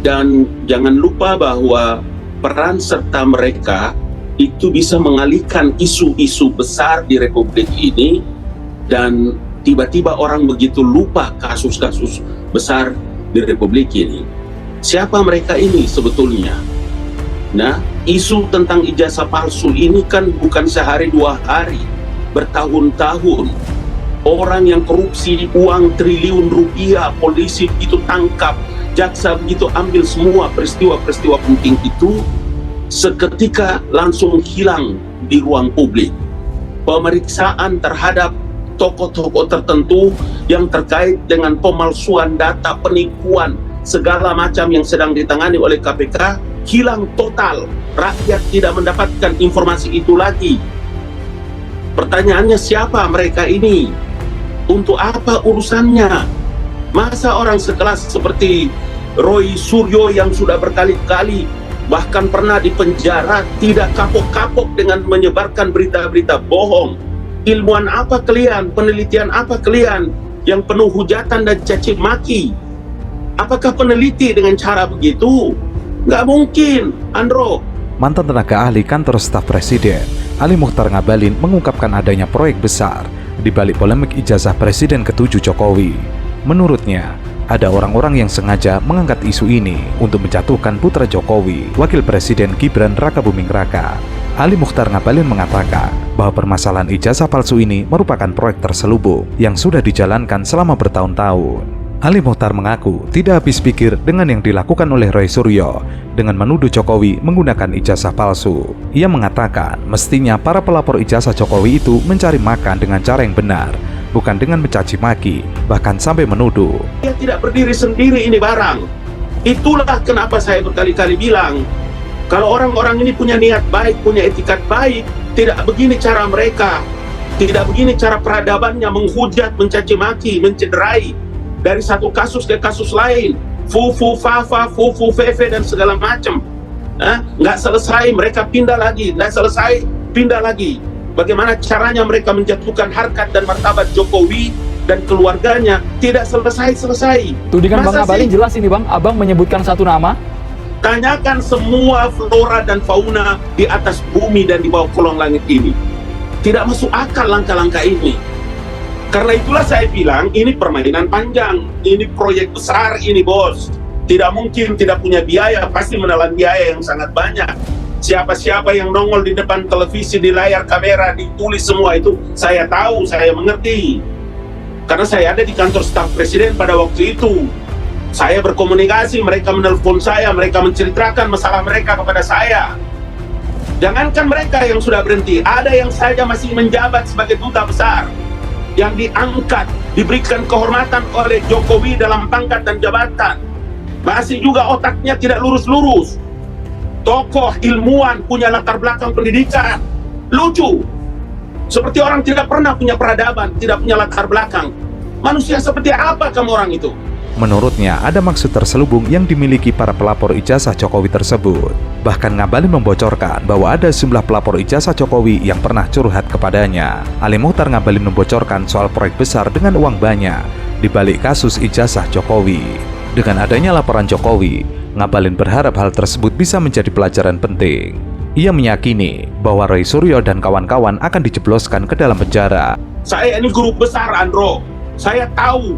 Dan jangan lupa bahwa peran serta mereka itu bisa mengalihkan isu-isu besar di Republik ini, dan tiba-tiba orang begitu lupa kasus-kasus besar di Republik ini. Siapa mereka ini sebetulnya? Nah, isu tentang ijazah palsu ini kan bukan sehari dua hari, bertahun-tahun. Orang yang korupsi uang triliun rupiah, polisi begitu tangkap, jaksa begitu ambil semua peristiwa-peristiwa penting itu, seketika langsung hilang di ruang publik. Pemeriksaan terhadap tokoh-tokoh tertentu yang terkait dengan pemalsuan data, penipuan, segala macam yang sedang ditangani oleh KPK hilang total. Rakyat tidak mendapatkan informasi itu lagi. Pertanyaannya, siapa mereka ini? Untuk apa urusannya? Masa orang sekelas seperti Roy Suryo yang sudah berkali-kali bahkan pernah dipenjara tidak kapok-kapok dengan menyebarkan berita-berita bohong? Ilmuwan apa kalian? Penelitian apa kalian yang penuh hujatan dan caci maki? Apakah peneliti dengan cara begitu? Nggak mungkin, Andro. Mantan tenaga ahli kantor staf presiden, Ali Mochtar Ngabalin, mengungkapkan adanya proyek besar di balik polemik ijazah Presiden ke-7 Jokowi. Menurutnya, ada orang-orang yang sengaja mengangkat isu ini untuk menjatuhkan putra Jokowi, Wakil Presiden Gibran Rakabuming Raka. Ali Mochtar Ngabalin mengatakan bahwa permasalahan ijazah palsu ini merupakan proyek terselubung yang sudah dijalankan selama bertahun-tahun. Ali Mochtar mengaku tidak habis pikir dengan yang dilakukan oleh Roy Suryo dengan menuduh Jokowi menggunakan ijazah palsu. Ia mengatakan mestinya para pelapor ijazah Jokowi itu mencari makan dengan cara yang benar, bukan dengan mencaci maki, bahkan sampai menuduh. Dia tidak berdiri sendiri ini barang. Itulah kenapa saya berkali-kali bilang, kalau orang-orang ini punya niat baik, punya etikat baik, tidak begini cara mereka. Tidak begini cara peradabannya menghujat, mencaci maki, mencederai. Dari satu kasus ke kasus lain, fufu fafa, fufu fefe dan segala macam. Nggak selesai, mereka pindah lagi, nggak selesai, pindah lagi. Bagaimana caranya mereka menjatuhkan harkat dan martabat Jokowi dan keluarganya, tidak selesai-selesai. Tudingan Bang Ngabalin jelas ini Bang, Abang menyebutkan satu nama. Tanyakan semua flora dan fauna di atas bumi dan di bawah kolong langit ini. Tidak masuk akal langkah-langkah ini. Karena itulah saya bilang ini permainan panjang, ini proyek besar ini bos. Tidak mungkin tidak punya biaya, pasti menelan biaya yang sangat banyak. Siapa-siapa yang nongol di depan televisi, di layar kamera, ditulis semua itu, saya tahu, saya mengerti. Karena saya ada di kantor staf presiden pada waktu itu. Saya berkomunikasi, mereka menelpon saya, mereka menceritakan masalah mereka kepada saya. Jangankan mereka yang sudah berhenti, ada yang saja masih menjabat sebagai duta besar, yang diangkat, diberikan kehormatan oleh Jokowi dalam pangkat dan jabatan, masih juga otaknya tidak lurus-lurus. Tokoh ilmuwan punya latar belakang pendidikan, lucu. Seperti orang tidak pernah punya peradaban, tidak punya latar belakang. Manusia seperti apa kamu orang itu? Menurutnya, ada maksud terselubung yang dimiliki para pelapor ijazah Jokowi tersebut. Bahkan Ngabalin membocorkan bahwa ada sejumlah pelapor ijazah Jokowi yang pernah curhat kepadanya. Ali Mochtar Ngabalin membocorkan soal proyek besar dengan uang banyak di balik kasus ijazah Jokowi. Dengan adanya laporan Jokowi, Ngabalin berharap hal tersebut bisa menjadi pelajaran penting. Ia meyakini bahwa Roy Suryo dan kawan-kawan akan dijebloskan ke dalam penjara. Saya ini guru besar, Andro. Saya tahu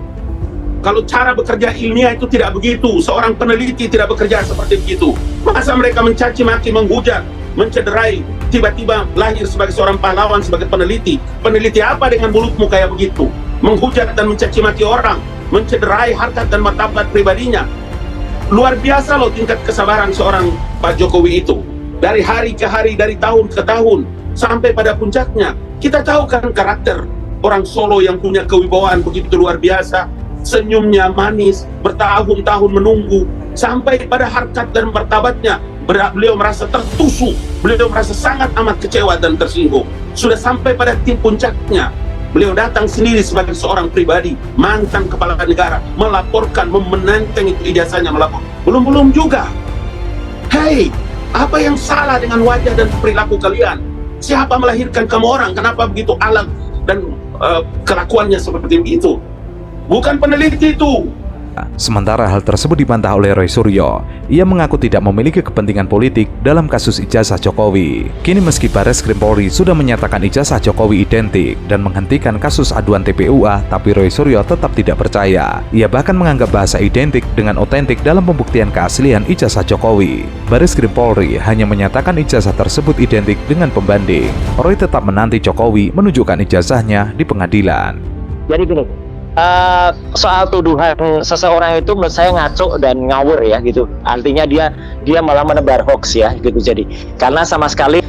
kalau cara bekerja ilmiah itu tidak begitu. Seorang peneliti tidak bekerja seperti begitu. Masa mereka mencaci maki, menghujat, mencederai, tiba-tiba lahir sebagai seorang pahlawan, sebagai peneliti. Peneliti apa dengan mulutmu kayak begitu? Menghujat dan mencaci maki orang, mencederai harkat dan martabat pribadinya. Luar biasa loh tingkat kesabaran seorang Pak Jokowi itu. Dari hari ke hari, dari tahun ke tahun, sampai pada puncaknya. Kita tahu kan karakter orang Solo yang punya kewibawaan begitu luar biasa. Senyumnya manis, bertahun-tahun menunggu, sampai pada harkat dan martabatnya. Beliau merasa tertusuk, beliau merasa sangat amat kecewa dan tersinggung. Sudah sampai pada tim puncaknya, beliau datang sendiri sebagai seorang pribadi, mantan kepala negara, melaporkan, menenteng itu ijazahnya, melapor. Belum juga. Hei, apa yang salah dengan wajah dan perilaku kalian? Siapa melahirkan kamu orang? Kenapa begitu alat dan kelakuannya seperti itu? Bukan peneliti itu. Sementara hal tersebut dibantah oleh Roy Suryo. Ia mengaku tidak memiliki kepentingan politik dalam kasus ijazah Jokowi. Kini meski Barreskrim Polri sudah menyatakan ijazah Jokowi identik dan menghentikan kasus aduan TPUA, tapi Roy Suryo tetap tidak percaya. Ia bahkan menganggap bahasa identik dengan otentik dalam pembuktian keaslian ijazah Jokowi. Barreskrim Polri hanya menyatakan ijazah tersebut identik dengan pembanding. Roy tetap menanti Jokowi menunjukkan ijazahnya di pengadilan. Jadi gini, soal tuduhan seseorang itu menurut saya ngaco dan ngawur ya gitu. Artinya dia malah menebar hoax ya gitu. Jadi karena sama sekali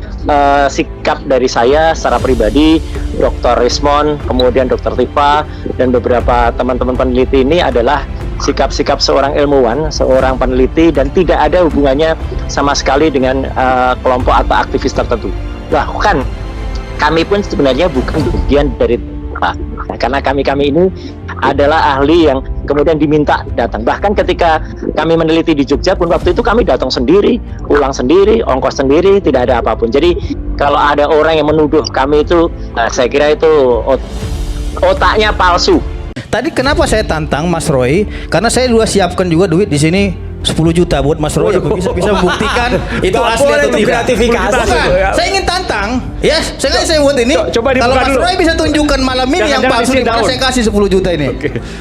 sikap dari saya secara pribadi, Dr. Rismon, kemudian Dr. Tifa dan beberapa teman-teman peneliti ini adalah sikap-sikap seorang ilmuwan, seorang peneliti, dan tidak ada hubungannya sama sekali dengan kelompok atau aktivis tertentu. Bahkan kami pun sebenarnya bukan bagian dari apa. Nah, karena kami ini adalah ahli yang kemudian diminta datang. Bahkan ketika kami meneliti di Jogja pun waktu itu kami datang sendiri, pulang sendiri, ongkos sendiri, tidak ada apapun. Jadi kalau ada orang yang menuduh kami itu, saya kira itu otaknya palsu. Tadi kenapa saya tantang Mas Roy? Karena saya juga siapkan juga duit di sini 10 juta buat Mas Roy bisa membuktikan itu asli atau tidak. Gratifikasi. Saya ingin tantang. Ya, saya buat ini. Coba kalau dibuka Mas dulu. Roy bisa tunjukkan malam ini yang palsu di mana saya kasih 10 juta ini.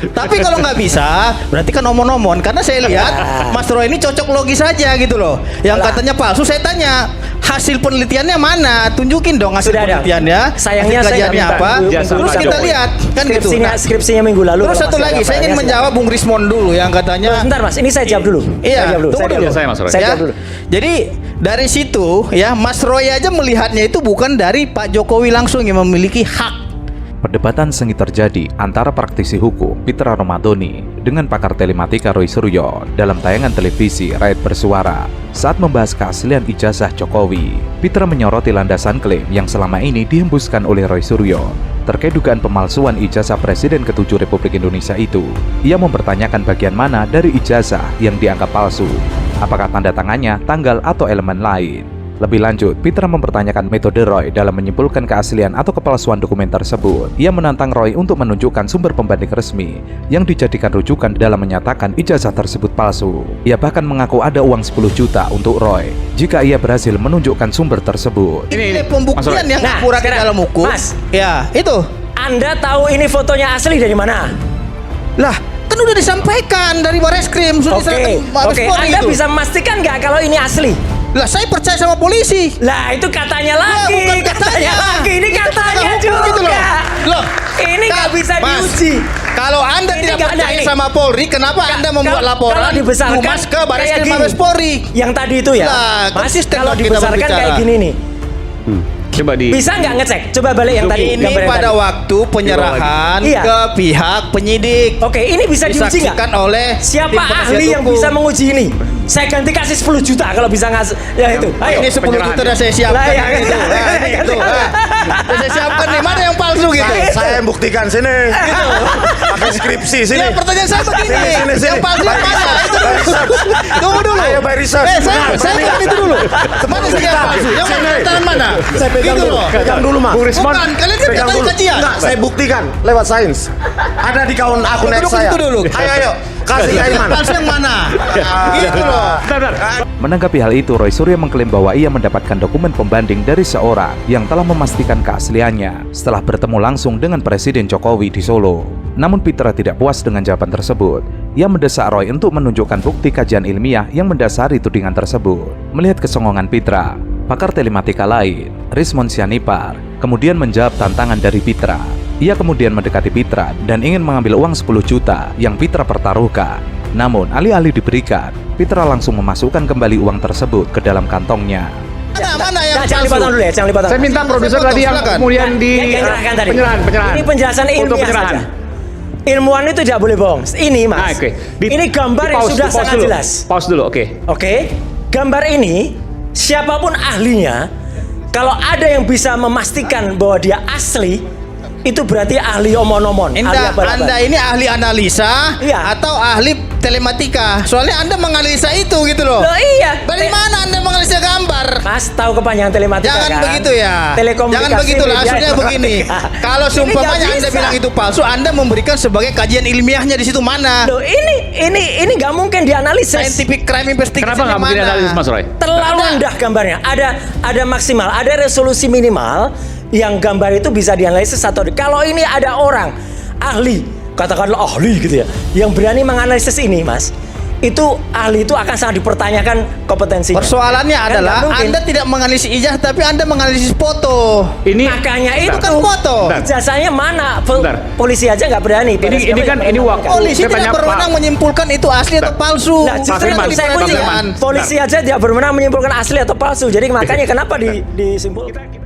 Tapi kalau nggak bisa, berarti kan omon-omon. Karena saya lihat Mas Roy ini cocok logis saja gitu loh. Yang katanya palsu, saya tanya hasil penelitiannya mana? Tunjukin dong hasil penelitiannya. Sayangnya hasil kajiannya saya apa? Terus kita lihat kan gitu. Skripsinya minggu lalu. Terus satu lagi, saya ingin menjawab Bung Rismon dulu yang katanya. Sebentar Mas, ini saya jawab dulu. Iya, tunggu dulu. Saya jawab dulu. Jadi dari situ ya Mas Roy aja melihatnya itu bukan dari Pak Jokowi langsung yang memiliki hak. Perdebatan sengit terjadi antara praktisi hukum Pitra Ramadhani dengan pakar telematika Roy Suryo dalam tayangan televisi Rakyat Bersuara saat membahas keaslian ijazah Jokowi. Pitra menyoroti landasan klaim yang selama ini dihembuskan oleh Roy Suryo terkait dugaan pemalsuan ijazah Presiden ke-7 Republik Indonesia itu. Ia mempertanyakan bagian mana dari ijazah yang dianggap palsu, apakah tanda tangannya, tanggal, atau elemen lain. Lebih lanjut, Pitra mempertanyakan metode Roy dalam menyimpulkan keaslian atau kepalsuan dokumen tersebut. Ia menantang Roy untuk menunjukkan sumber pembanding resmi yang dijadikan rujukan dalam menyatakan ijazah tersebut palsu. Ia bahkan mengaku ada uang 10 juta untuk Roy jika ia berhasil menunjukkan sumber tersebut. Ini pembuktian yang akurat di dalam hukum. Mas, ya itu. Anda tahu ini fotonya asli dari mana? Lah, kan udah disampaikan dari Barreskrim, sudah diserahkan Mabes Polri Anda itu. bisa memastikan nggak kalau ini asli? Lah, saya percaya sama polisi. Lah itu katanya lagi, bukan katanya lagi, ini katanya Gitu juga. Loh, Ini nggak bisa Mas, diuji. Kalau Anda Ini tidak nggak- percaya nah, ini. sama Polri, kenapa Anda membuat Kalau laporan dibesarkan Humas ke kayak Barreskrim gini. Mabes Polri? Yang tadi itu ya, Lah, Mas, konsisten kalau dong kita dibesarkan berbicara. kayak gini nih. Coba di Bisa nggak ngecek? Coba balik yang tadi. Ini gambar yang pada tadi. waktu penyerahan Iya. ke pihak penyidik. Oke, ini bisa diuji Disaksikan nggak? oleh Siapa tim penasihat ahli yang hukum. bisa menguji ini? Saya ganti kasih 10 juta kalau bisa ngasih. Ya itu. Ayo. Ini 10 juta udah saya siapkan. Lah, ya, Itu. kan. Nah, ini itu. Udah saya siapkan nih, mana yang palsu gitu. Saya yang buktikan sini. Pakai skripsi sini. Ya, pertanyaan saya begini. Sini. Yang palsu yang mana? Itu By research. Tunggu dulu. Ayo by research. Saya bilang itu dulu. Kemana sih yang palsu? Yang mana tangan mana? Saya pegang Gitu dulu. loh. Pegang dulu, Mas. Bukan, kalian kan Pegang katanya dulu. kajian. Enggak, saya buktikan lewat sains. Ada di akun X saya. Itu dulu. Ayo. Kasih Aiman. Palsu yang mana? Gitu loh. Menanggapi hal itu, Roy Suryo mengklaim bahwa ia mendapatkan dokumen pembanding dari seorang yang telah memastikan keasliannya setelah bertemu langsung dengan Presiden Jokowi di Solo. Namun Pitra tidak puas dengan jawaban tersebut. Ia mendesak Roy untuk menunjukkan bukti kajian ilmiah yang mendasari tudingan tersebut. Melihat kesongongan Pitra, pakar telematika lain, Rismon Sianipar, kemudian menjawab tantangan dari Pitra. Ia kemudian mendekati Pitra dan ingin mengambil uang 10 juta yang Pitra pertaruhkan. Namun, alih-alih diberikan, Pitra langsung memasukkan kembali uang tersebut ke dalam kantongnya. Mana yang Jangan dipotong palsu? dulu ya, jangan dipotong. saya minta produser Potong, tadi yang silakan. kemudian di Yang nyerahkan tadi. penyerahan. Ini penjelasan Untuk ilmiah penyerahan. saja. Ilmuwan itu tidak boleh bohong. Ini Mas. Nah, oke. Ini gambar yang sudah sangat dulu. jelas. Pause dulu, oke. Oke, gambar ini siapapun ahlinya, kalau ada yang bisa memastikan bahwa dia asli, itu berarti ahli omon-omon. ahli abal-abal. Anda ini ahli analisa Iya. atau ahli telematika? Soalnya Anda menganalisa itu gitu loh. Loh iya. Dari mana Anda menganalisa gambar? Mas tahu kepanjangan telematika Jangan kan? begitu ya. Telekomunikasi. Jangan begitu lah. media Maksudnya begini. informatika. Kalau Ini seumpamanya nggak Anda bisa. bilang itu palsu, Anda memberikan sebagai kajian ilmiahnya di situ mana? Loh, ini nggak mungkin dianalisis. Scientific crime investigation. Kenapa nggak mungkin analisis Mas Roy? Terlalu rendah gambarnya. Ada maksimal, ada resolusi minimal yang gambar itu bisa dianalisis atau kalau ini ada orang ahli, katakanlah ahli gitu ya, yang berani menganalisis ini, Mas. Itu ahli itu akan sangat dipertanyakan kompetensinya. Persoalannya Kan adalah nggak mungkin. Anda tidak menganalisis ijazah tapi Anda menganalisis foto. Ini Makanya Itu itu kan foto. Bentar. ijazahnya mana? Bentar. Polisi aja nggak berani. ini kan ini waktu Polisi saya tanya tidak berwenang Pak. menyimpulkan itu asli atau palsu. Nah, justru Firman, itu saya Pak kunci. Firman. Polisi aja tidak berwenang menyimpulkan asli atau palsu. Jadi makanya kenapa disimpulkan?